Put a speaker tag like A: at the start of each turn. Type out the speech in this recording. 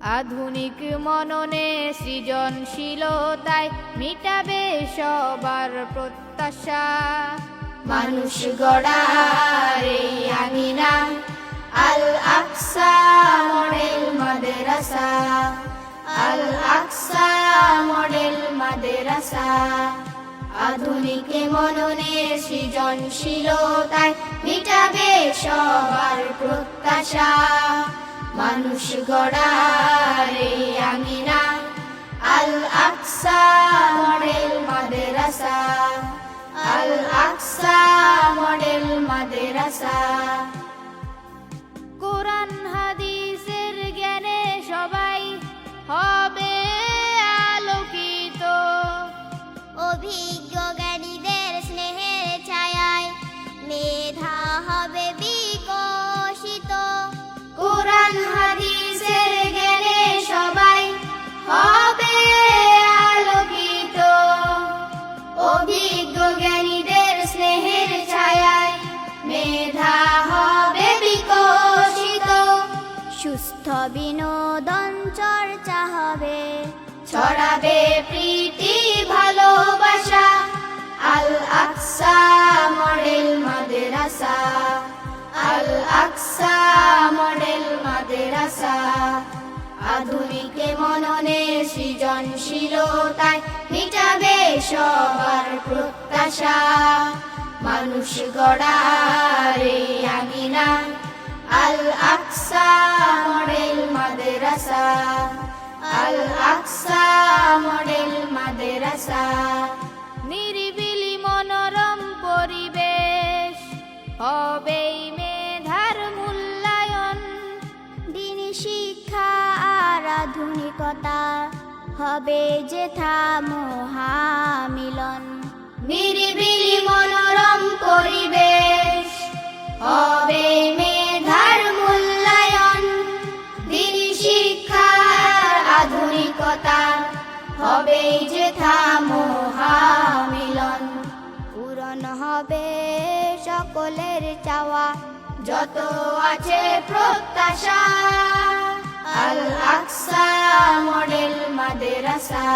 A: আধুনিক মননে সৃজনশীলতায় মিটাবে সবার প্রত্যাশা। মানুষ গড়ার এই আঙিনা আল আকসা মডেল মাদ্রাসা, আল আকসা মডেল মাদ্রাসা। আধুনিক মননে সৃজনশীলতায় মিটাবে সবার প্রত্যাশা। মানুষ গড়ার এই আঙিনা আল আকসা মডেল মাদ্রাসা, আল আকসা মডেল মাদ্রাসা। কোরআন হাদিসের জ্ঞানে সবাই হবে আলোকিত,
B: অভিজ্ঞ জ্ঞানীদের স্নেহের ছায়ায় মেধা হবে বিকশিত।
A: কোরআন হাদিসের জ্ঞানে সবাই হবে আলোকিত, অভিজ্ঞ জ্ঞানীদের স্নেহের ছায়ায় মেধা হবে বিকশিত।
B: সুস্থ বিনোদন চর্চা হবে,
A: ছড়াবে প্রীতি ভালোবাসা। আল আকসা মডেল মাদ্রাসা, আল আকসা মডেল মাদ্রাসা। আধুনিক মননে সৃজনশীলতায় মিটাবে সবার প্রত্যাশা। মানুষ গড়ার এই আঙিনা আল আকসা মডেল মাদ্রাসা, আল আকসা মডেল মাদ্রাসা। নিরিবিলি মনোরম পরিবেশ হবে মেধার মূল্যায়ন,
B: দিনী শিক্ষা আর আধুনিকতা হবে যেথা মহামিলন।
A: নিরিবিলি মনোরম পরিবেশ হবে মেধার মূল্যায়ন, দিনী শিক্ষার আধুনিকতা হবে যেথা মহামিলন।
B: পূরণ হবে সকলের চাওয়া,
A: যত আছে প্রত্যাশা। আল আকসা মডেল মাদ্রাসা।